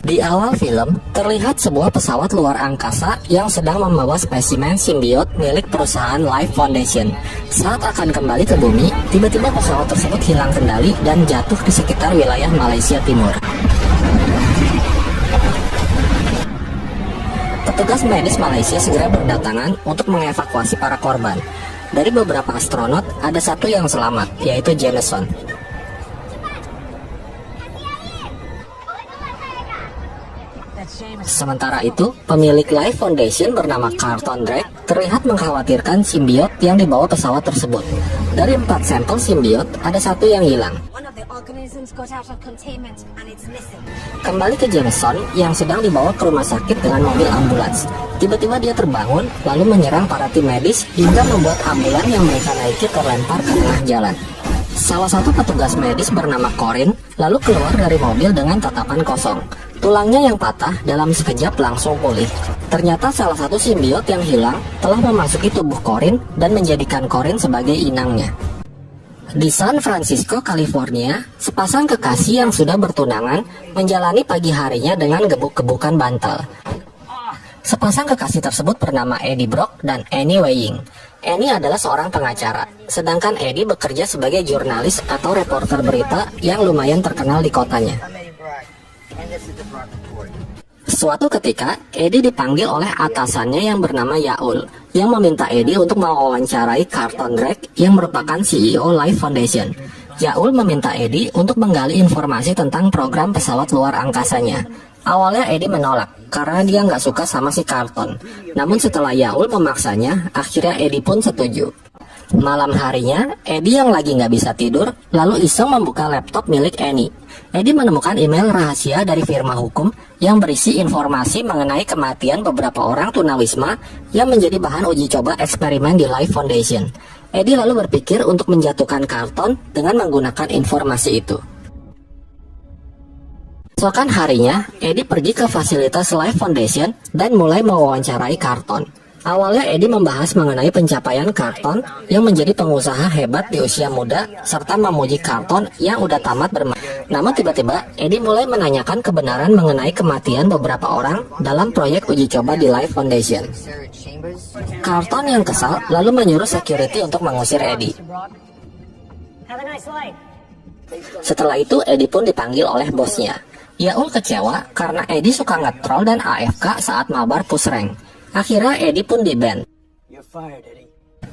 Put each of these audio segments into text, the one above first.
Di awal film, terlihat sebuah pesawat luar angkasa yang sedang membawa spesimen simbiot milik perusahaan Life Foundation. Saat akan kembali ke bumi, tiba-tiba pesawat tersebut hilang kendali dan jatuh di sekitar wilayah Malaysia Timur. Petugas medis Malaysia segera berdatangan untuk mengevakuasi para korban. Dari beberapa astronot, ada satu yang selamat, yaitu Jameson. Sementara itu, pemilik Life Foundation bernama Carlton Drake terlihat mengkhawatirkan simbiot yang dibawa pesawat tersebut. Dari 4 sampel simbiot, ada satu yang hilang. Kembali ke Jameson yang sedang dibawa ke rumah sakit dengan mobil ambulans. Tiba-tiba dia terbangun, lalu menyerang para tim medis hingga membuat ambulan yang mereka naiki terlempar ke tengah jalan. Salah satu petugas medis bernama Corin lalu keluar dari mobil dengan tatapan kosong. Tulangnya yang patah dalam sekejap langsung pulih. Ternyata salah satu simbiot yang hilang telah memasuki tubuh Corin dan menjadikan Corin sebagai inangnya. Di San Francisco, California, sepasang kekasih yang sudah bertunangan menjalani pagi harinya dengan gebuk-gebukan bantal. Sepasang kekasih tersebut bernama Eddie Brock dan Annie Weiing. Annie adalah seorang pengacara, sedangkan Eddie bekerja sebagai jurnalis atau reporter berita yang lumayan terkenal di kotanya. Suatu ketika, Eddie dipanggil oleh atasannya yang bernama Yaul, yang meminta Eddie untuk mewawancarai Carlton Drake yang merupakan CEO Life Foundation. Yaul meminta Eddie untuk menggali informasi tentang program pesawat luar angkasanya. Awalnya Eddie menolak, karena dia nggak suka sama si Carlton. Namun setelah Yaul memaksanya, akhirnya Eddie pun setuju. Malam harinya, Eddie yang lagi nggak bisa tidur, lalu iseng membuka laptop milik Annie. Eddie menemukan email rahasia dari firma hukum yang berisi informasi mengenai kematian beberapa orang tunawisma yang menjadi bahan uji coba eksperimen di Life Foundation. Eddie lalu berpikir untuk menjatuhkan Carlton dengan menggunakan informasi itu. Esokan harinya, Eddie pergi ke fasilitas Life Foundation dan mulai mewawancarai Carlton. Awalnya Eddie membahas mengenai pencapaian Carlton yang menjadi pengusaha hebat di usia muda serta memuji Carlton yang udah tamat bermain. Namun tiba-tiba Eddie mulai menanyakan kebenaran mengenai kematian beberapa orang dalam proyek uji coba di Life Foundation. Carlton yang kesal lalu menyuruh security untuk mengusir Eddie. Setelah itu Eddie pun dipanggil oleh bosnya. Yaul kecewa karena Eddie suka nge-troll dan AFK saat mabar push rank. Akhirnya Eddie pun di-ban.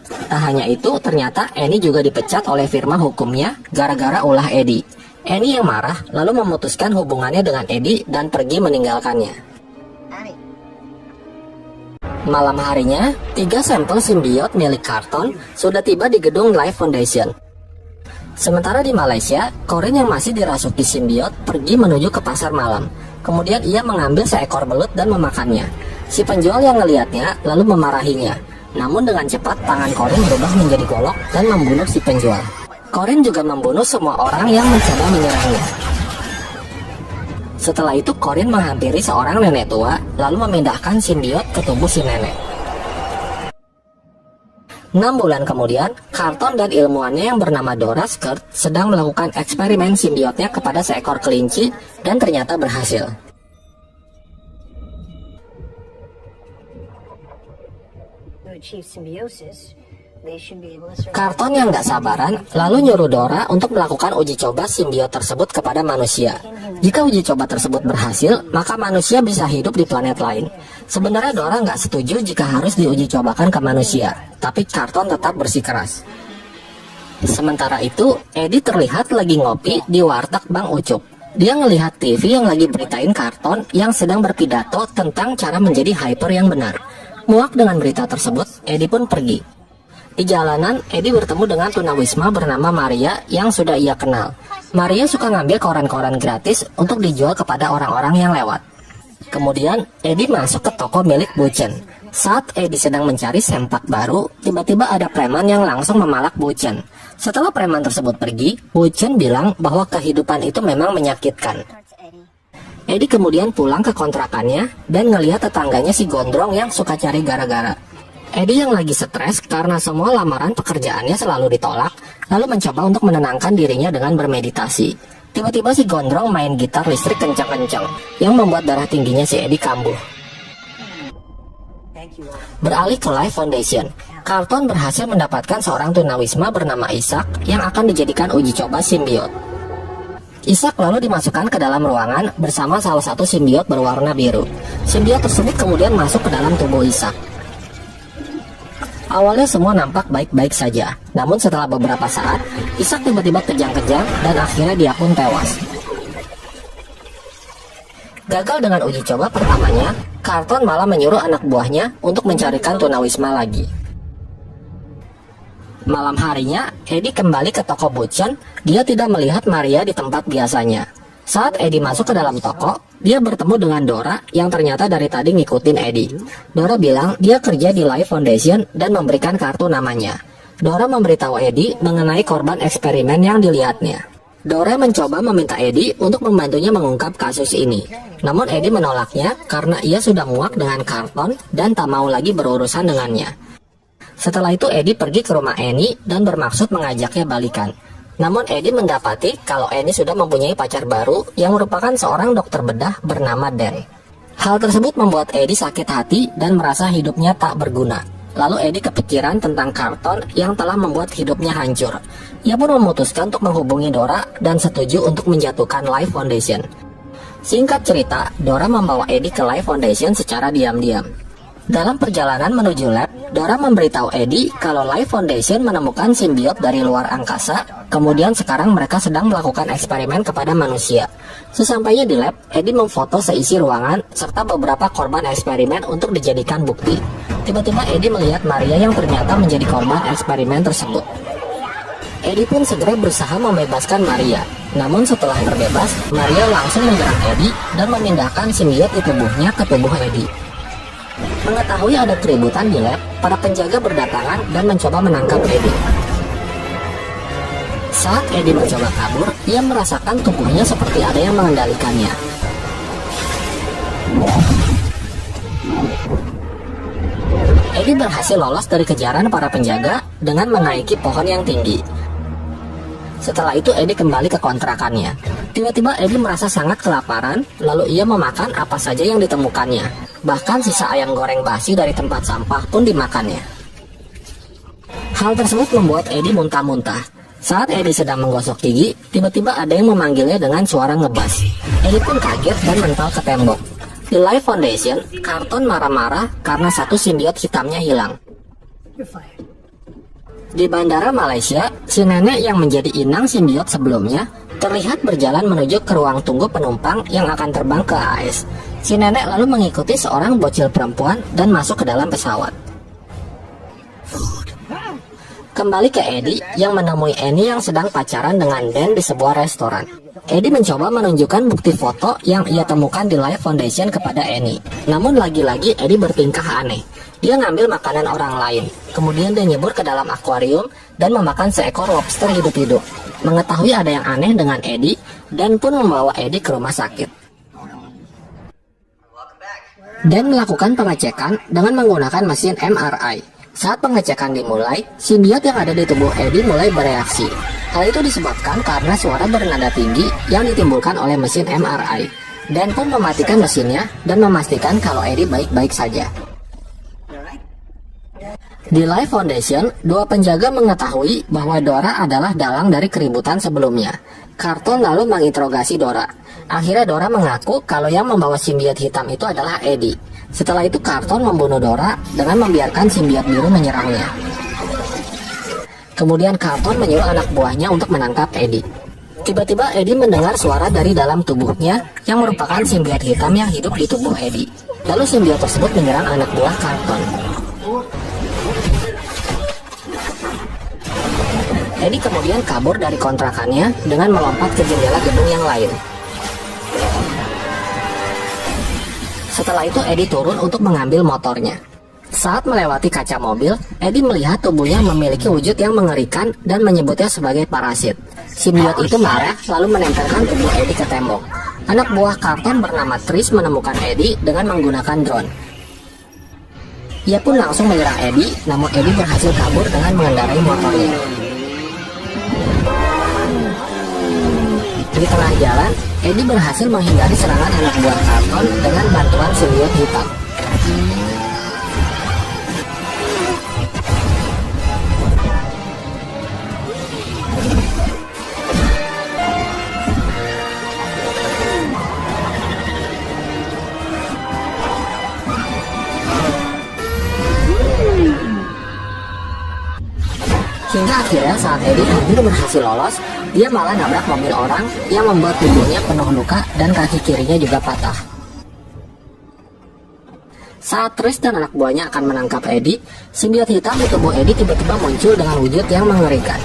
Tak hanya itu, ternyata Annie juga dipecat oleh firma hukumnya gara-gara ulah Eddie. Annie yang marah lalu memutuskan hubungannya dengan Eddie dan pergi meninggalkannya. Malam harinya, 3 sampel simbiot milik Carlton sudah tiba di gedung Life Foundation. Sementara di Malaysia, Corin yang masih dirasuki simbiot pergi menuju ke pasar malam. Kemudian ia mengambil seekor belut dan memakannya. Si penjual yang ngelihatnya lalu memarahinya. Namun dengan cepat tangan Corin berubah menjadi golok dan membunuh si penjual. Corin juga membunuh semua orang yang mencoba menyerangnya. Setelah itu Corin menghampiri seorang nenek tua lalu memindahkan simbiot ke tubuh si nenek. 6 bulan kemudian, Carlton dan ilmuwannya yang bernama Dora Skirt sedang melakukan eksperimen simbiotnya kepada seekor kelinci dan ternyata berhasil. Carlton yang gak sabaran lalu nyuruh Dora untuk melakukan uji coba simbiot tersebut kepada manusia. Jika uji coba tersebut berhasil, maka manusia bisa hidup di planet lain. Sebenarnya Dora gak setuju jika harus diuji cobakan ke manusia, tapi Carlton tetap bersikeras. Sementara itu, Eddie terlihat lagi ngopi di warteg Bang Ucup. Dia ngelihat TV yang lagi beritain Carlton yang sedang berpidato tentang cara menjadi hyper yang benar. Muak dengan berita tersebut, Eddie pun pergi. Di jalanan, Eddie bertemu dengan tunawisma bernama Maria yang sudah ia kenal. Maria suka ngambil koran-koran gratis untuk dijual kepada orang-orang yang lewat. Kemudian, Eddie masuk ke toko milik Buchen. Saat Eddie sedang mencari sempak baru, tiba-tiba ada preman yang langsung memalak Buchen. Setelah preman tersebut pergi, Buchen bilang bahwa kehidupan itu memang menyakitkan. Eddie kemudian pulang ke kontrakannya dan ngelihat tetangganya si gondrong yang suka cari gara-gara. Eddie yang lagi stres karena semua lamaran pekerjaannya selalu ditolak, lalu mencoba untuk menenangkan dirinya dengan bermeditasi. Tiba-tiba si gondrong main gitar listrik kencang-kencang yang membuat darah tingginya si Eddie kambuh. Beralih ke Life Foundation, Carlton berhasil mendapatkan seorang tunawisma bernama Isaac yang akan dijadikan uji coba simbiot. Isaac lalu dimasukkan ke dalam ruangan bersama salah satu simbiot berwarna biru. Simbiot tersebut kemudian masuk ke dalam tubuh Isaac. Awalnya semua nampak baik-baik saja, namun setelah beberapa saat, Isaac tiba-tiba kejang-kejang dan akhirnya dia pun tewas. Gagal dengan uji coba pertamanya, Carlton malah menyuruh anak buahnya untuk mencarikan tunawisma lagi. Malam harinya, Eddie kembali ke toko Buchen. Dia tidak melihat Maria di tempat biasanya. Saat Eddie masuk ke dalam toko, dia bertemu dengan Dora yang ternyata dari tadi ngikutin Eddie. Dora bilang dia kerja di Life Foundation dan memberikan kartu namanya. Dora memberitahu Eddie mengenai korban eksperimen yang dilihatnya. Dora mencoba meminta Eddie untuk membantunya mengungkap kasus ini. Namun Eddie menolaknya karena ia sudah muak dengan Carlton dan tak mau lagi berurusan dengannya. Setelah itu Eddie pergi ke rumah Annie dan bermaksud mengajaknya balikan. Namun Eddie mendapati kalau Annie sudah mempunyai pacar baru yang merupakan seorang dokter bedah bernama Dan. Hal tersebut membuat Eddie sakit hati dan merasa hidupnya tak berguna. Lalu Eddie kepikiran tentang Carlton yang telah membuat hidupnya hancur. Ia pun memutuskan untuk menghubungi Dora dan setuju untuk menjatuhkan Life Foundation. Singkat cerita, Dora membawa Eddie ke Life Foundation secara diam-diam. Dalam perjalanan menuju lab, Dora memberitahu Eddie kalau Life Foundation menemukan simbiot dari luar angkasa. Kemudian sekarang mereka sedang melakukan eksperimen kepada manusia. Sesampainya di lab, Eddie memfoto seisi ruangan serta beberapa korban eksperimen untuk dijadikan bukti. Tiba-tiba Eddie melihat Maria yang ternyata menjadi korban eksperimen tersebut. Eddie pun segera berusaha membebaskan Maria. Namun setelah terbebas, Maria langsung menyerang Eddie dan memindahkan simbiot di tubuhnya ke tubuh Eddie. Mengetahui ada keributan di lab, para penjaga berdatangan dan mencoba menangkap Eddie. Saat Eddie mencoba kabur, ia merasakan tubuhnya seperti ada yang mengendalikannya. Eddie berhasil lolos dari kejaran para penjaga dengan menaiki pohon yang tinggi. Setelah itu Eddie kembali ke kontrakannya. Tiba-tiba Eddie merasa sangat kelaparan, lalu ia memakan apa saja yang ditemukannya. Bahkan sisa ayam goreng basi dari tempat sampah pun dimakannya. Hal tersebut membuat Eddie muntah-muntah. Saat Eddie sedang menggosok gigi, tiba-tiba ada yang memanggilnya dengan suara ngebas. Eddie pun kaget dan mental ke tembok. Di Life Foundation, Carlton marah-marah karena satu simbiot hitamnya hilang. Di bandara Malaysia, si nenek yang menjadi inang simbiot sebelumnya terlihat berjalan menuju ke ruang tunggu penumpang yang akan terbang ke AS. Si nenek lalu mengikuti seorang bocil perempuan dan masuk ke dalam pesawat. Kembali ke Eddie yang menemui Annie yang sedang pacaran dengan Dan di sebuah restoran. Eddie mencoba menunjukkan bukti foto yang ia temukan di Life Foundation kepada Annie. Namun lagi-lagi Eddie bertingkah aneh. Dia ngambil makanan orang lain, kemudian dia nyebur ke dalam akuarium dan memakan seekor lobster hidup-hidup. Mengetahui ada yang aneh dengan Eddie, Dan pun membawa Eddie ke rumah sakit. Dan melakukan pengecekan dengan menggunakan mesin MRI. Saat pengecekan dimulai, simbiot yang ada di tubuh Eddie mulai bereaksi. Hal itu disebabkan karena suara bernada tinggi yang ditimbulkan oleh mesin MRI. Dan pun mematikan mesinnya dan memastikan kalau Eddie baik-baik saja. Di Life Foundation, dua penjaga mengetahui bahwa Dora adalah dalang dari keributan sebelumnya. Carlton lalu menginterogasi Dora. Akhirnya Dora mengaku kalau yang membawa simbiot hitam itu adalah Eddie. Setelah itu Carlton membunuh Dora dengan membiarkan simbiot biru menyerangnya. Kemudian Carlton menyuruh anak buahnya untuk menangkap Eddie. Tiba-tiba Eddie mendengar suara dari dalam tubuhnya yang merupakan simbiot hitam yang hidup di tubuh Eddie. Lalu simbiot tersebut menyerang anak buah Carlton. Eddie kemudian kabur dari kontrakannya dengan melompat ke jendela gedung yang lain. Setelah itu Eddie turun untuk mengambil motornya. Saat melewati kaca mobil, Eddie melihat tubuhnya memiliki wujud yang mengerikan dan menyebutnya sebagai parasit. Simbiot itu marah lalu menempelkan tubuh Eddie ke tembok. Anak buah Carlton bernama Trish menemukan Eddie dengan menggunakan drone. Ia pun langsung menyerang Eddie, namun Eddie berhasil kabur dengan mengendarai motornya. Di tengah jalan, Eddie berhasil menghindari serangan anak buah Carlton dengan bantuan simbiot hitam. Hingga akhirnya saat Eddie hampir berhasil lolos, dia malah nabrak mobil orang yang membuat tubuhnya penuh luka dan kaki kirinya juga patah. Saat Trish dan anak buahnya akan menangkap Eddie, simbiot hitam di tubuh Eddie tiba-tiba muncul dengan wujud yang mengerikan.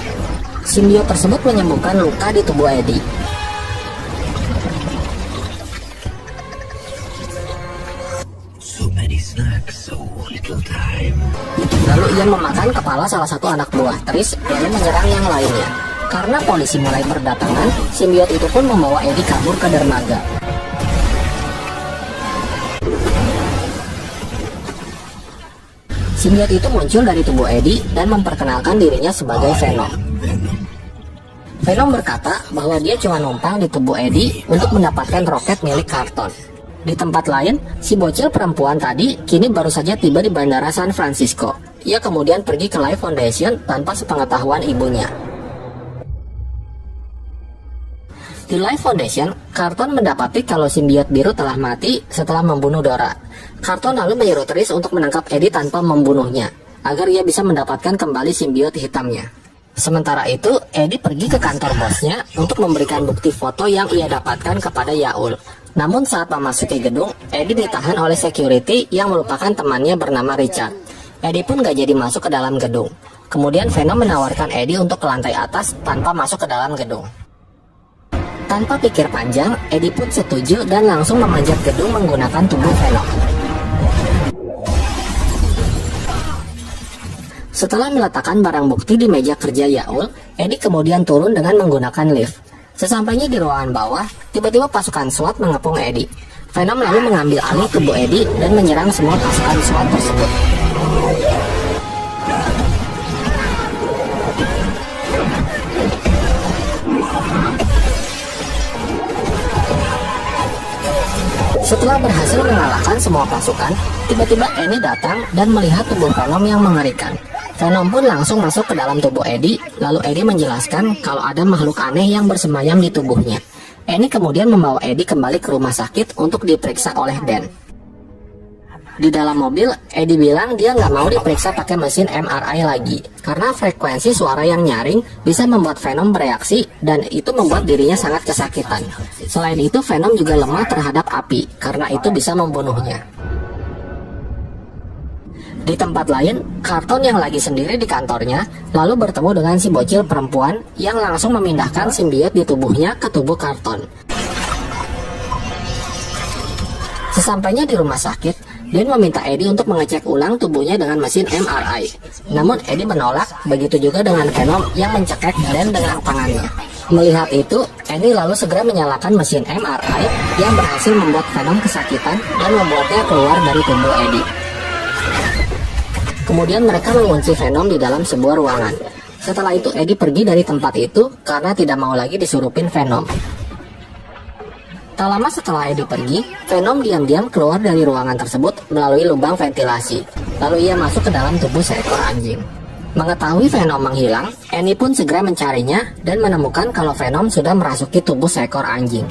Simbiot tersebut menyembuhkan luka di tubuh Eddie. Lalu ia memakan kepala salah satu anak buah Trish lalu menyerang yang lainnya. Karena polisi mulai berdatangan, simbiot itu pun membawa Eddie kabur ke dermaga. Simbiot itu muncul dari tubuh Eddie dan memperkenalkan dirinya sebagai Venom. Venom berkata bahwa dia cuma numpang di tubuh Eddie untuk mendapatkan roket milik Carlton. Di tempat lain, si bocil perempuan tadi kini baru saja tiba di Bandara San Francisco. Ia kemudian pergi ke Life Foundation tanpa sepengetahuan ibunya. Di Life Foundation, Carlton mendapati kalau simbiot biru telah mati setelah membunuh Dora. Carlton lalu menyuruh Trish untuk menangkap Eddie tanpa membunuhnya, agar ia bisa mendapatkan kembali simbiot hitamnya. Sementara itu, Eddie pergi ke kantor bosnya untuk memberikan bukti foto yang ia dapatkan kepada Yaul. Namun saat memasuki gedung, Eddie ditahan oleh security yang merupakan temannya bernama Richard. Eddie pun gak jadi masuk ke dalam gedung. Kemudian Venom menawarkan Eddie untuk ke lantai atas tanpa masuk ke dalam gedung. Tanpa pikir panjang, Eddie pun setuju dan langsung memanjat gedung menggunakan tubuh Venom. Setelah meletakkan barang bukti di meja kerja Yaul, Eddie kemudian turun dengan menggunakan lift. Sesampainya di ruangan bawah, tiba-tiba pasukan SWAT mengepung Eddie. Venom lalu mengambil alih tubuh Eddie dan menyerang semua pasukan SWAT tersebut. Setelah berhasil mengalahkan semua pasukan, tiba-tiba Annie datang dan melihat tubuh Venom yang mengerikan. Venom pun langsung masuk ke dalam tubuh Eddie, lalu Eddie menjelaskan kalau ada makhluk aneh yang bersemayam di tubuhnya. Annie kemudian membawa Eddie kembali ke rumah sakit untuk diperiksa oleh Dan. Di dalam mobil, Eddie bilang dia nggak mau diperiksa pakai mesin MRI lagi, karena frekuensi suara yang nyaring bisa membuat Venom bereaksi dan itu membuat dirinya sangat kesakitan. Selain itu, Venom juga lemah terhadap api, karena itu bisa membunuhnya. Di tempat lain, Carlton yang lagi sendiri di kantornya lalu bertemu dengan si bocil perempuan yang langsung memindahkan simbiot di tubuhnya ke tubuh Carlton. Sesampainya di rumah sakit, Dan meminta Eddie untuk mengecek ulang tubuhnya dengan mesin MRI. Namun Eddie menolak, begitu juga dengan Venom yang mencekek Dan dengan tangannya. Melihat itu, Eddie lalu segera menyalakan mesin MRI yang berhasil membuat Venom kesakitan dan membuatnya keluar dari tubuh Eddie. Kemudian mereka mengunci Venom di dalam sebuah ruangan. Setelah itu Eddie pergi dari tempat itu karena tidak mau lagi disurupin Venom. Tak lama setelah Eddie pergi, Venom diam-diam keluar dari ruangan tersebut melalui lubang ventilasi. Lalu ia masuk ke dalam tubuh seekor anjing. Mengetahui Venom menghilang, Annie pun segera mencarinya dan menemukan kalau Venom sudah merasuki tubuh seekor anjing.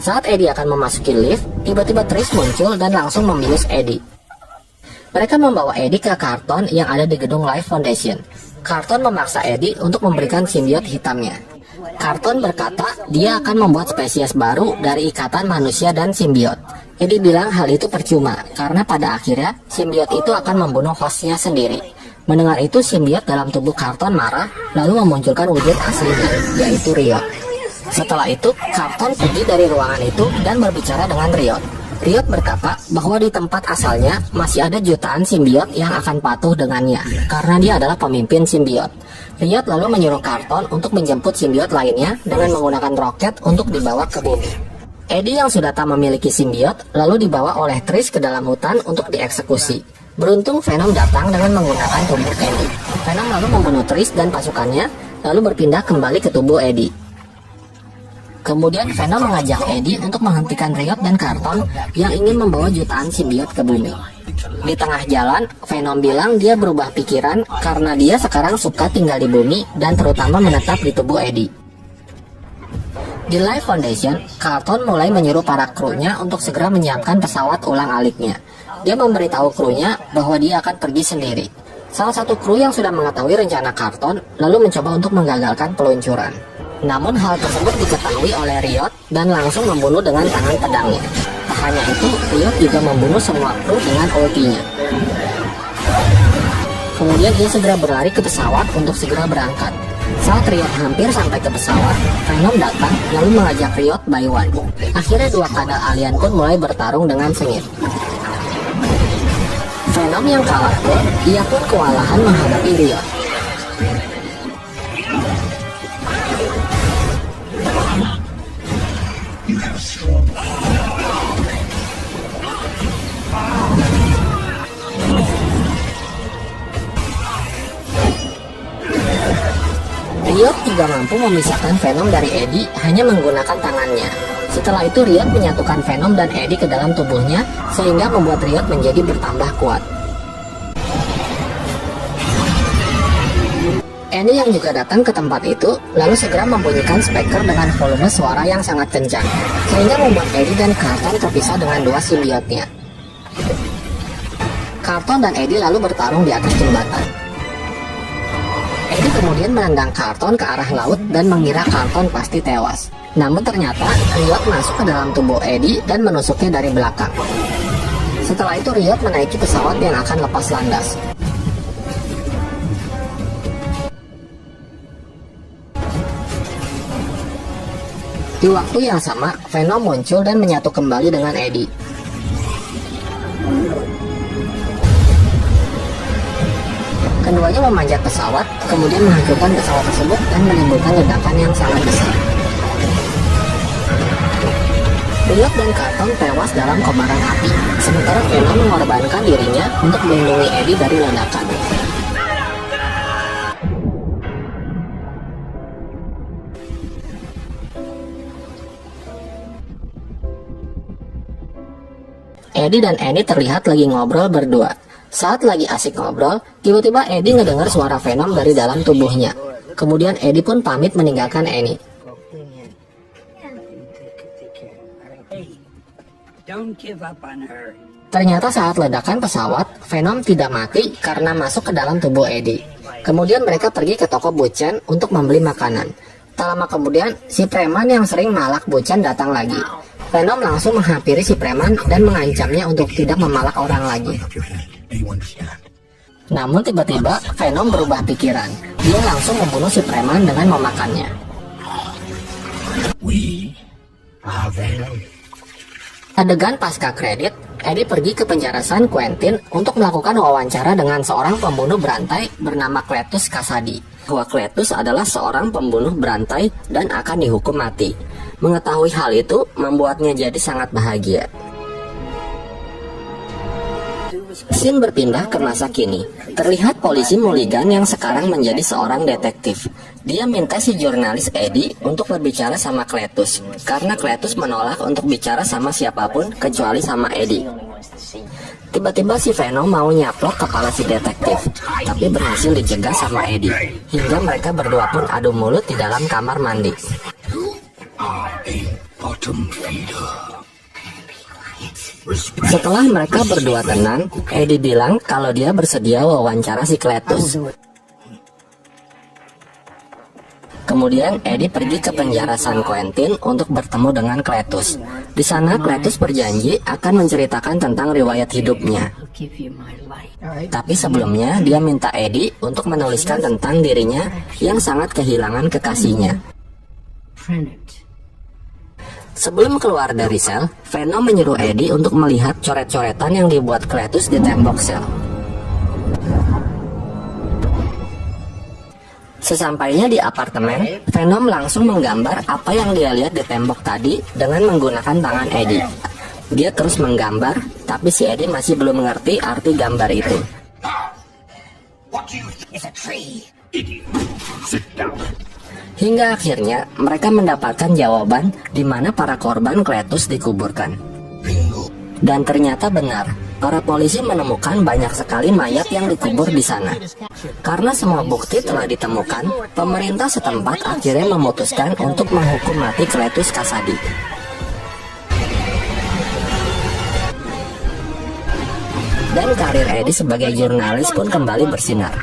Saat Eddie akan memasuki lift, tiba-tiba Trish muncul dan langsung membius Eddie. Mereka membawa Eddie ke Carlton yang ada di gedung Life Foundation. Carlton memaksa Eddie untuk memberikan simbiot hitamnya. Carlton berkata dia akan membuat spesies baru dari ikatan manusia dan simbiot. Eddie bilang hal itu percuma karena pada akhirnya simbiot itu akan membunuh hostnya sendiri. Mendengar itu, simbiot dalam tubuh Carlton marah lalu memunculkan wujud aslinya, yaitu Riot. Setelah itu, Carlton pergi dari ruangan itu dan berbicara dengan Riot. Riot berkata bahwa di tempat asalnya masih ada jutaan simbiot yang akan patuh dengannya karena dia adalah pemimpin simbiot. Riot lalu menyuruh Carlton untuk menjemput simbiot lainnya dengan menggunakan roket untuk dibawa ke bumi. Eddie yang sudah tak memiliki simbiot lalu dibawa oleh Trish ke dalam hutan untuk dieksekusi. Beruntung Venom datang dengan menggunakan tubuh Eddie. Venom lalu membunuh Trish dan pasukannya lalu berpindah kembali ke tubuh Eddie. Kemudian Venom mengajak Eddie untuk menghentikan Riot dan Carlton yang ingin membawa jutaan simbiot ke bumi. Di tengah jalan, Venom bilang dia berubah pikiran karena dia sekarang suka tinggal di bumi dan terutama menetap di tubuh Eddie. Di Life Foundation, Carlton mulai menyuruh para krunya untuk segera menyiapkan pesawat ulang-aliknya. Dia memberitahu krunya bahwa dia akan pergi sendiri. Salah satu kru yang sudah mengetahui rencana Carlton lalu mencoba untuk menggagalkan peluncuran. Namun hal tersebut diketahui oleh Riot dan langsung membunuh dengan tangan pedangnya. Tak hanya itu, Riot juga membunuh semua kru dengan ultinya. Kemudian dia segera berlari ke pesawat untuk segera berangkat. Saat Riot hampir sampai ke pesawat, Venom datang lalu mengajak Riot by one. Akhirnya dua kadal alien pun mulai bertarung dengan sengit. Venom yang kalah pun, ia pun kewalahan menghadapi Riot. Riot juga mampu memisahkan Venom dari Eddie hanya menggunakan tangannya. Setelah itu Riot menyatukan Venom dan Eddie ke dalam tubuhnya sehingga membuat Riot menjadi bertambah kuat. Annie yang juga datang ke tempat itu lalu segera membunyikan speaker dengan volume suara yang sangat kencang sehingga membuat Eddie dan Carlton terpisah dengan dua simbiotnya. Carlton dan Eddie lalu bertarung di atas jembatan. Eddie kemudian menendang Carlton ke arah laut dan mengira Carlton pasti tewas. Namun ternyata Riot masuk ke dalam tubuh Eddie dan menusuknya dari belakang. Setelah itu Riot menaiki pesawat yang akan lepas landas. Di waktu yang sama, Venom muncul dan menyatu kembali dengan Eddie. Keduanya memanjat pesawat, kemudian menghancurkan pesawat tersebut dan menimbulkan ledakan yang sangat besar. Riot dan Carlton tewas dalam kobaran api, sementara Venom mengorbankan dirinya untuk melindungi Eddie dari ledakan. Eddie dan Annie terlihat lagi ngobrol berdua. Saat lagi asik ngobrol, tiba-tiba Eddie ngedengar suara Venom dari dalam tubuhnya. Kemudian Eddie pun pamit meninggalkan Annie. Ternyata saat ledakan pesawat, Venom tidak mati karena masuk ke dalam tubuh Eddie. Kemudian mereka pergi ke toko Buchan untuk membeli makanan. Tak lama kemudian, si preman yang sering malak Buchan datang lagi. Venom langsung menghampiri si preman dan mengancamnya untuk tidak memalak orang lagi. Namun tiba-tiba Venom berubah pikiran. Dia langsung membunuh si preman dengan memakannya. Adegan pasca kredit, Eddie pergi ke penjara San Quentin untuk melakukan wawancara dengan seorang pembunuh berantai bernama Cletus Kasady. Bahwa Cletus adalah seorang pembunuh berantai dan akan dihukum mati. Mengetahui hal itu membuatnya jadi sangat bahagia. Scene berpindah ke masa kini. Terlihat polisi Mulligan yang sekarang menjadi seorang detektif. Dia minta si jurnalis Eddie untuk berbicara sama Cletus, karena Cletus menolak untuk bicara sama siapapun kecuali sama Eddie. Tiba-tiba si Venom mau nyaplok kepala si detektif, tapi berhasil dicegah sama Eddie, hingga mereka berdua pun adu mulut di dalam kamar mandi. Setelah mereka berdua tenang, Eddie bilang kalau dia bersedia wawancara si Cletus. Kemudian Eddie pergi ke penjara San Quentin untuk bertemu dengan Cletus. Di sana Cletus berjanji akan menceritakan tentang riwayat hidupnya. Tapi sebelumnya dia minta Eddie untuk menuliskan tentang dirinya yang sangat kehilangan kekasihnya. Sebelum keluar dari sel, Venom menyuruh Eddie untuk melihat coret-coretan yang dibuat Cletus di tembok sel. Sesampainya di apartemen, Venom langsung menggambar apa yang dia lihat di tembok tadi dengan menggunakan tangan Eddie. Dia terus menggambar, tapi si Eddie masih belum mengerti arti gambar itu. Hingga akhirnya mereka mendapatkan jawaban di mana para korban Cletus dikuburkan. Dan ternyata benar, para polisi menemukan banyak sekali mayat yang dikubur di sana. Karena semua bukti telah ditemukan, pemerintah setempat akhirnya memutuskan untuk menghukum mati Cletus Kasady. Dan karir Eddie sebagai jurnalis pun kembali bersinar.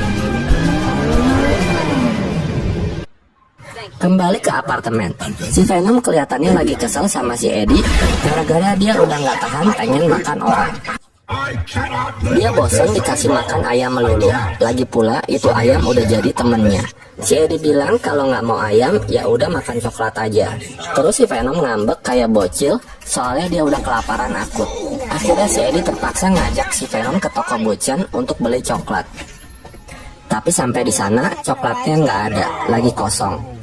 Kembali ke apartemen, si Venom kelihatannya lagi kesel sama si Eddie gara-gara dia udah nggak tahan pengen makan orang. Dia bosan dikasih makan ayam melulu, lagi pula itu ayam udah jadi temennya. Si Eddie bilang kalau nggak mau ayam ya udah makan coklat aja. Terus si Venom ngambek kayak bocil soalnya dia udah kelaparan akut. Akhirnya si Eddie terpaksa ngajak si Venom ke toko Buchan untuk beli coklat. Tapi sampai di sana coklatnya nggak ada, lagi kosong.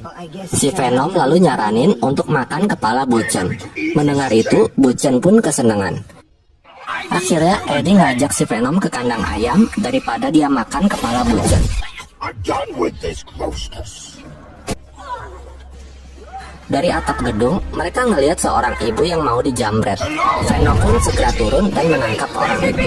Si Venom lalu nyaranin untuk makan kepala Buchan. Mendengar itu, Buchan pun kesenangan. Akhirnya Eddie ngajak si Venom ke kandang ayam daripada dia makan kepala Buchan. Dari atap gedung, mereka ngelihat seorang ibu yang mau dijamret. Venom pun segera turun dan menangkap orang itu.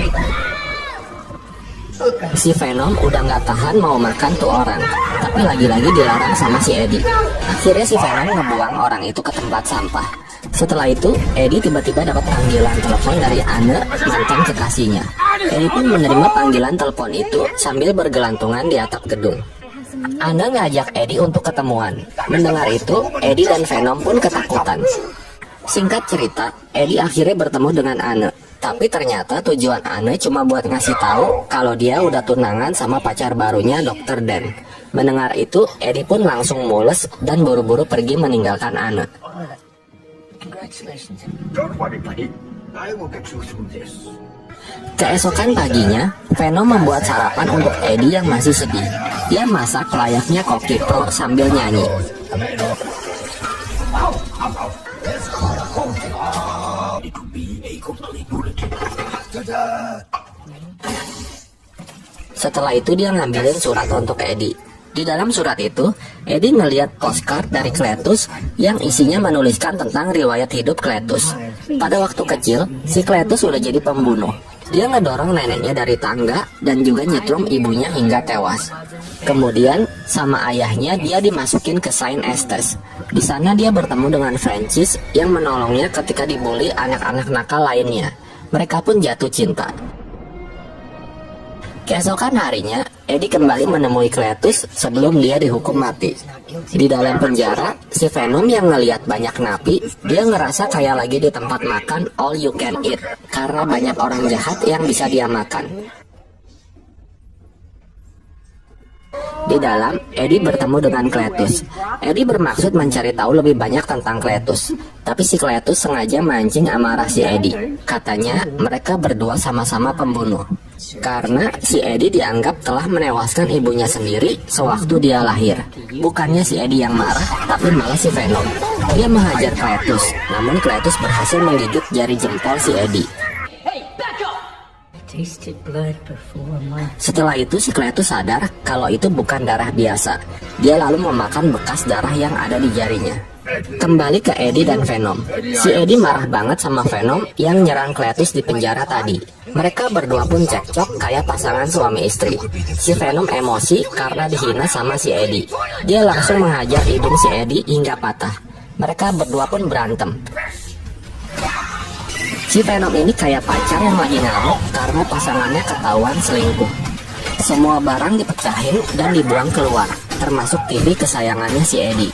Si Venom udah nggak tahan mau makan tuh orang, tapi lagi-lagi dilarang sama si Eddie. Akhirnya si Venom ngebuang orang itu ke tempat sampah. Setelah itu, Eddie tiba-tiba dapat panggilan telepon dari Anne, mantan kekasihnya. Eddie pun menerima panggilan telepon itu sambil bergelantungan di atap gedung. Anne ngajak Eddie untuk ketemuan. Mendengar itu, Eddie dan Venom pun ketakutan. Singkat cerita, Eddie akhirnya bertemu dengan Anne. Tapi ternyata tujuan Anne cuma buat ngasih tahu kalau dia udah tunangan sama pacar barunya Dr. Dan. Mendengar itu, Eddie pun langsung mules dan buru-buru pergi meninggalkan Anne. Keesokan paginya, Venom membuat sarapan untuk Eddie yang masih sedih. Dia masak layaknya koki pro sambil nyanyi. Setelah itu dia ngambilin surat untuk Eddie. Di dalam surat itu, Eddie ngeliat postcard dari Cletus yang isinya menuliskan tentang riwayat hidup Cletus. Pada waktu kecil, si Cletus udah jadi pembunuh. Dia ngedorong neneknya dari tangga dan juga nyetrum ibunya hingga tewas. Kemudian sama ayahnya dia dimasukin ke Saint Estes. Di sana dia bertemu dengan Francis yang menolongnya ketika dibully anak-anak nakal lainnya. Mereka pun jatuh cinta. Keesokan harinya, Eddie kembali menemui Cletus sebelum dia dihukum mati. Di dalam penjara, si Venom yang ngelihat banyak napi, dia ngerasa kayak lagi di tempat makan all you can eat karena banyak orang jahat yang bisa dia makan. Di dalam, Eddie bertemu dengan Cletus. Eddie bermaksud mencari tahu lebih banyak tentang Cletus, tapi si Cletus sengaja mancing amarah si Eddie. Katanya mereka berdua sama-sama pembunuh, karena si Eddie dianggap telah menewaskan ibunya sendiri sewaktu dia lahir. Bukannya si Eddie yang marah, tapi malah si Venom. Dia menghajar Cletus, namun Cletus berhasil menggigit jari jempol si Eddie. Setelah itu si Cletus sadar kalau itu bukan darah biasa. Dia lalu memakan bekas darah yang ada di jarinya. Kembali ke Eddie dan Venom. Si Eddie marah banget sama Venom yang nyerang Cletus di penjara tadi. Mereka berdua pun cekcok kayak pasangan suami istri. Si Venom emosi karena dihina sama si Eddie. Dia langsung menghajar hidung si Eddie hingga patah. Mereka berdua pun berantem. Si Venom ini kayak pacar yang lagi ngamuk karena pasangannya ketahuan selingkuh. Semua barang dipecahin dan dibuang keluar, termasuk TV kesayangannya si Eddie.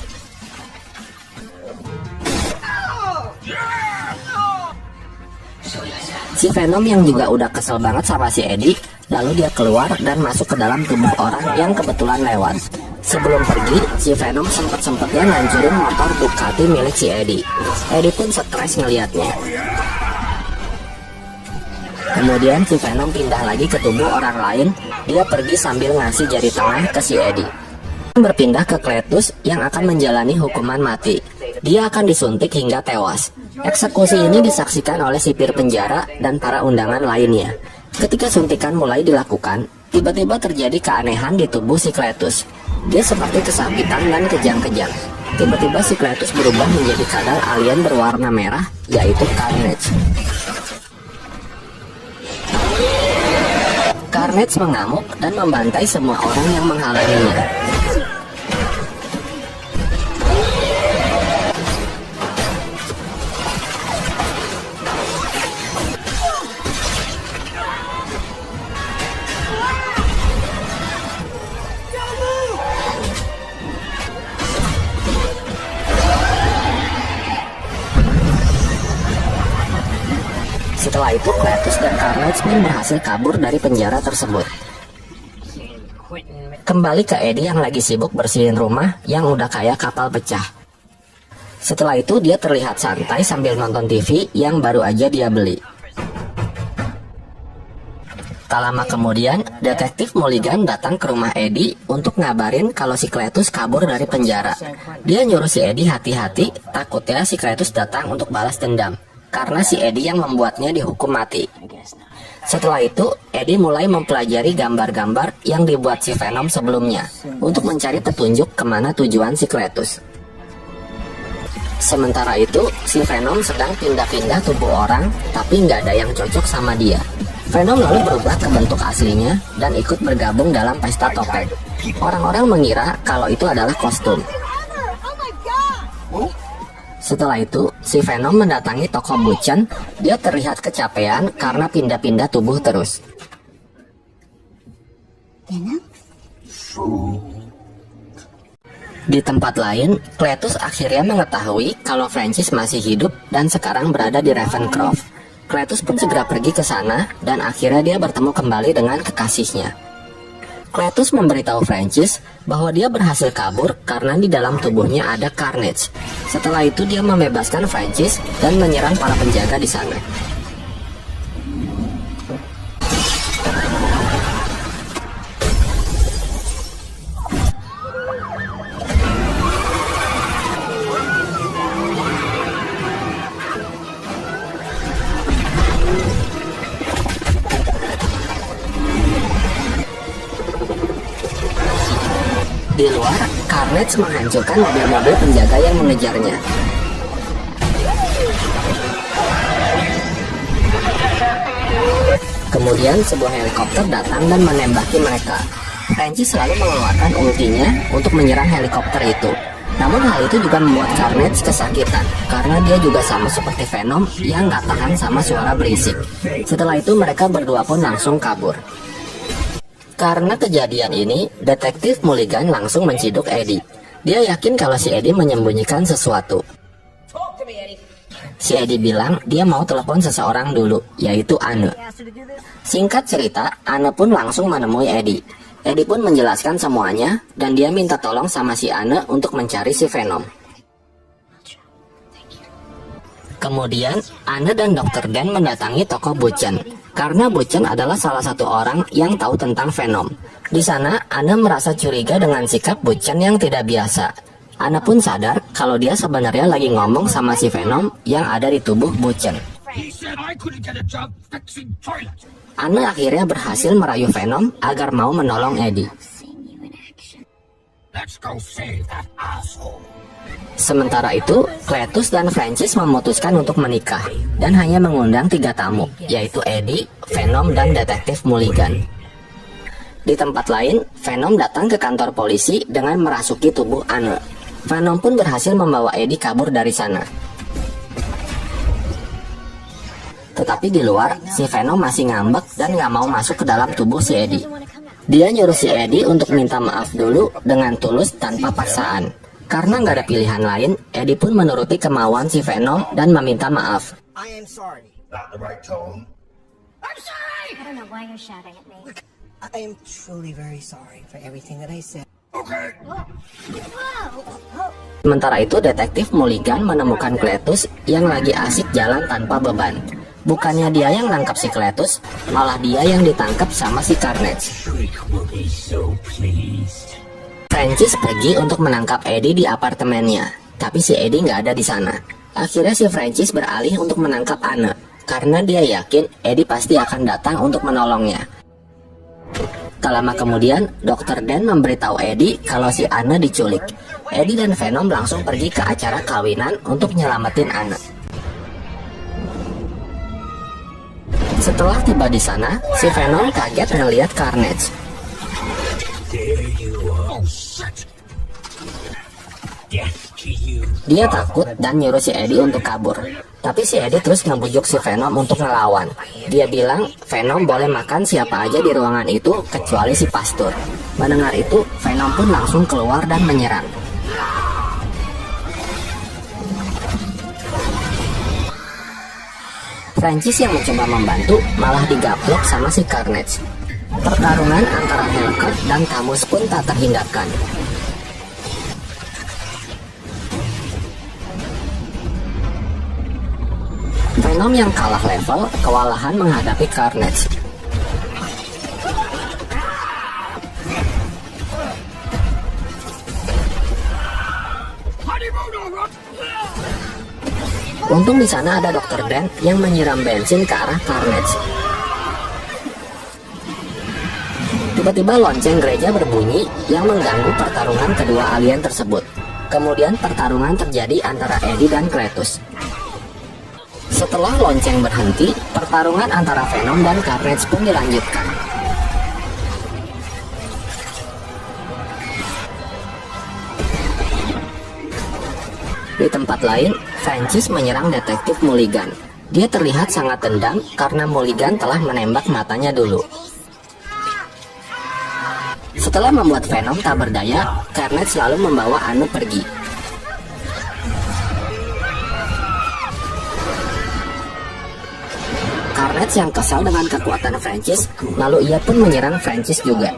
Si Venom yang juga udah kesel banget sama si Eddie, lalu dia keluar dan masuk ke dalam tubuh orang yang kebetulan lewat. Sebelum pergi, si Venom sempat-sempatnya ngancurin motor Ducati milik si Eddie. Eddie pun stres ngeliatnya. Kemudian si Venom pindah lagi ke tubuh orang lain. Dia pergi sambil ngasih jari tengah ke si Eddie. Berpindah ke Cletus yang akan menjalani hukuman mati. Dia akan disuntik hingga tewas. Eksekusi ini disaksikan oleh sipir penjara dan para undangan lainnya. Ketika suntikan mulai dilakukan, tiba-tiba terjadi keanehan di tubuh si Cletus. Dia seperti kesakitan dan kejang-kejang. Tiba-tiba si Cletus berubah menjadi kadal alien berwarna merah, yaitu Carnage. Carnage mengamuk dan membantai semua orang yang menghalanginya. Setelah itu, Cletus dan Carnage pun berhasil kabur dari penjara tersebut. Kembali ke Eddie yang lagi sibuk bersihin rumah yang udah kayak kapal pecah. Setelah itu, dia terlihat santai sambil nonton TV yang baru aja dia beli. Tak lama kemudian, detektif Mulligan datang ke rumah Eddie untuk ngabarin kalau si Cletus kabur dari penjara. Dia nyuruh si Eddie hati-hati, takutnya si Cletus datang untuk balas dendam, karena si Eddie yang membuatnya dihukum mati. Setelah itu, Eddie mulai mempelajari gambar-gambar yang dibuat si Venom sebelumnya untuk mencari petunjuk kemana tujuan si Cletus. Sementara itu, si Venom sedang pindah-pindah tubuh orang, tapi nggak ada yang cocok sama dia. Venom lalu berubah ke bentuk aslinya dan ikut bergabung dalam pesta topeng. Orang-orang mengira kalau itu adalah kostum. Setelah itu, si Venom mendatangi toko Buchan. Dia terlihat kecapean karena pindah-pindah tubuh terus. Di tempat lain, Cletus akhirnya mengetahui kalau Francis masih hidup dan sekarang berada di Ravencroft. Cletus pun segera pergi ke sana dan akhirnya dia bertemu kembali dengan kekasihnya. Cletus memberitahu Francis bahwa dia berhasil kabur karena di dalam tubuhnya ada Carnage. Setelah itu dia membebaskan Francis dan menyerang para penjaga di sana. Di luar, Carnage menghancurkan mobil-mobil penjaga yang mengejarnya. Kemudian sebuah helikopter datang dan menembaki mereka. Francis selalu mengeluarkan ultinya untuk menyerang helikopter itu. Namun hal itu juga membuat Carnage kesakitan, karena dia juga sama seperti Venom yang gak tahan sama suara berisik. Setelah itu mereka berdua pun langsung kabur. Karena kejadian ini, detektif Mulligan langsung menciduk Eddie. Dia yakin kalau si Eddie menyembunyikan sesuatu. Si Eddie bilang dia mau telepon seseorang dulu, yaitu Anne. Singkat cerita, Anne pun langsung menemui Eddie. Eddie pun menjelaskan semuanya, dan dia minta tolong sama si Anne untuk mencari si Venom. Kemudian, Anne dan Dr. Dan mendatangi toko Buchan. Karena Buchan adalah salah satu orang yang tahu tentang Venom. Di sana, Anne merasa curiga dengan sikap Buchan yang tidak biasa. Anne pun sadar kalau dia sebenarnya lagi ngomong sama si Venom yang ada di tubuh Buchan. Anne akhirnya berhasil merayu Venom agar mau menolong Eddie. Sementara itu, Cletus dan Francis memutuskan untuk menikah dan hanya mengundang 3 tamu, yaitu Eddie, Venom, dan detektif Mulligan. Di tempat lain, Venom datang ke kantor polisi dengan merasuki tubuh Anne. Venom pun berhasil membawa Eddie kabur dari sana. Tetapi di luar, si Venom masih ngambek dan gak mau masuk ke dalam tubuh si Eddie. Dia nyuruh si Eddie untuk minta maaf dulu dengan tulus tanpa paksaan. Karena nggak ada pilihan lain, Eddie pun menuruti kemauan si Venom dan meminta maaf. I am truly very sorry for everything that I said. Sementara itu, detektif Mulligan menemukan Cletus yang lagi asik jalan tanpa beban. Bukannya dia yang nangkap si Cletus, malah dia yang ditangkap sama si Carnage. Francis pergi untuk menangkap Eddie di apartemennya, tapi si Eddie nggak ada di sana. Akhirnya si Francis beralih untuk menangkap Anne, karena dia yakin Eddie pasti akan datang untuk menolongnya. Tak lama kemudian, Dr. Dan memberitahu Eddie kalau si Anne diculik. Eddie dan Venom langsung pergi ke acara kawinan untuk nyelamatin Anne. Setelah tiba di sana, si Venom kaget ngelihat Carnage. Dia takut dan nyuruh si Eddie untuk kabur. Tapi si Eddie terus ngebujuk si Venom untuk ngelawan. Dia bilang Venom boleh makan siapa aja di ruangan itu kecuali si pastor. Mendengar itu, Venom pun langsung keluar dan menyerang. Francis yang mencoba membantu malah digaplok sama si Carnage. Pertarungan antara Hellcat dan Camus pun tak terhindarkan. Venom yang kalah level kewalahan menghadapi Carnage. Untung di sana ada Dr. Dan yang menyiram bensin ke arah Carnage. Tiba-tiba lonceng gereja berbunyi yang mengganggu pertarungan kedua alien tersebut. Kemudian pertarungan terjadi antara Eddie dan Cletus. Setelah lonceng berhenti, pertarungan antara Venom dan Carnage pun dilanjutkan. Di tempat lain, Francis menyerang detektif Mulligan. Dia terlihat sangat dendam karena Mulligan telah menembak matanya dulu. Setelah membuat Venom tak berdaya, Carnage lalu membawa Anne pergi. Carnage yang kesal dengan kekuatan Francis, lalu ia pun menyerang Francis juga.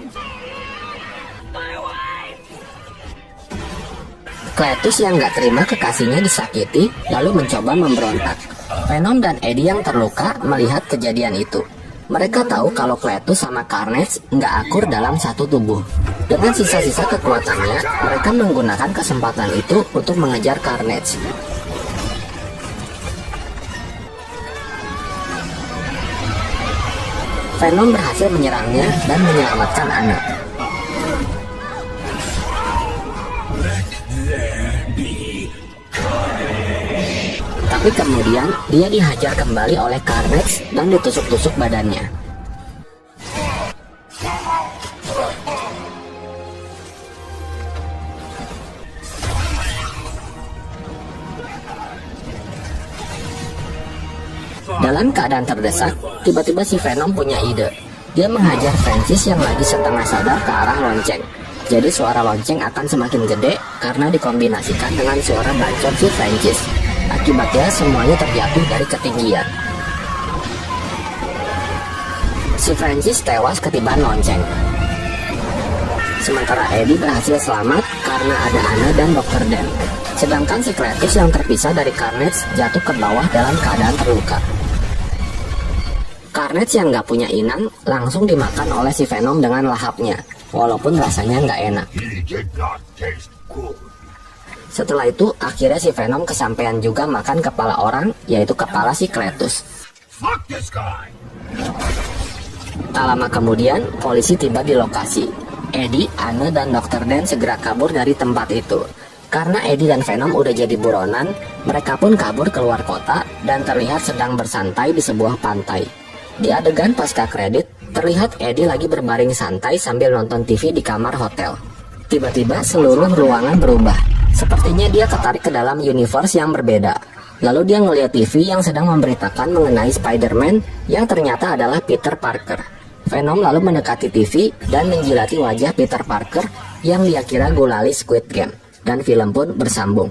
Cletus yang gak terima kekasihnya disakiti, lalu mencoba memberontak. Venom dan Eddie yang terluka melihat kejadian itu. Mereka tahu kalau Cletus sama Carnage nggak akur dalam satu tubuh. Dengan sisa-sisa kekuatannya, mereka menggunakan kesempatan itu untuk mengejar Carnage. Venom berhasil menyerangnya dan menyelamatkan Anne. Tapi kemudian dia dihajar kembali oleh Carnage dan ditusuk-tusuk badannya. Dalam keadaan terdesak, tiba-tiba si Venom punya ide. Dia menghajar Francis yang lagi setengah sadar ke arah lonceng. Jadi suara lonceng akan semakin gede karena dikombinasikan dengan suara bacot si Francis. Akibatnya semuanya terjatuh dari ketinggian. Si Francis tewas ketiban lonceng. Sementara Eddie berhasil selamat karena ada Anne dan Dr. Dan. Sedangkan si Cletus yang terpisah dari Carnage jatuh ke bawah dalam keadaan terluka. Carnage yang gak punya inang langsung dimakan oleh si Venom dengan lahapnya, walaupun rasanya gak enak. Setelah itu, akhirnya si Venom kesampaian juga makan kepala orang, yaitu kepala si Cletus. Tak lama kemudian, polisi tiba di lokasi. Eddie, Anne, dan Dr. Dan segera kabur dari tempat itu. Karena Eddie dan Venom udah jadi buronan, mereka pun kabur keluar kota dan terlihat sedang bersantai di sebuah pantai. Di adegan pasca kredit, terlihat Eddie lagi berbaring santai sambil nonton TV di kamar hotel. Tiba-tiba seluruh ruangan berubah. Sepertinya dia ketarik ke dalam universe yang berbeda. Lalu dia ngeliat TV yang sedang memberitakan mengenai Spider-Man yang ternyata adalah Peter Parker. Venom lalu mendekati TV dan menjilati wajah Peter Parker yang dia kira gulali Squid Game. Dan film pun bersambung.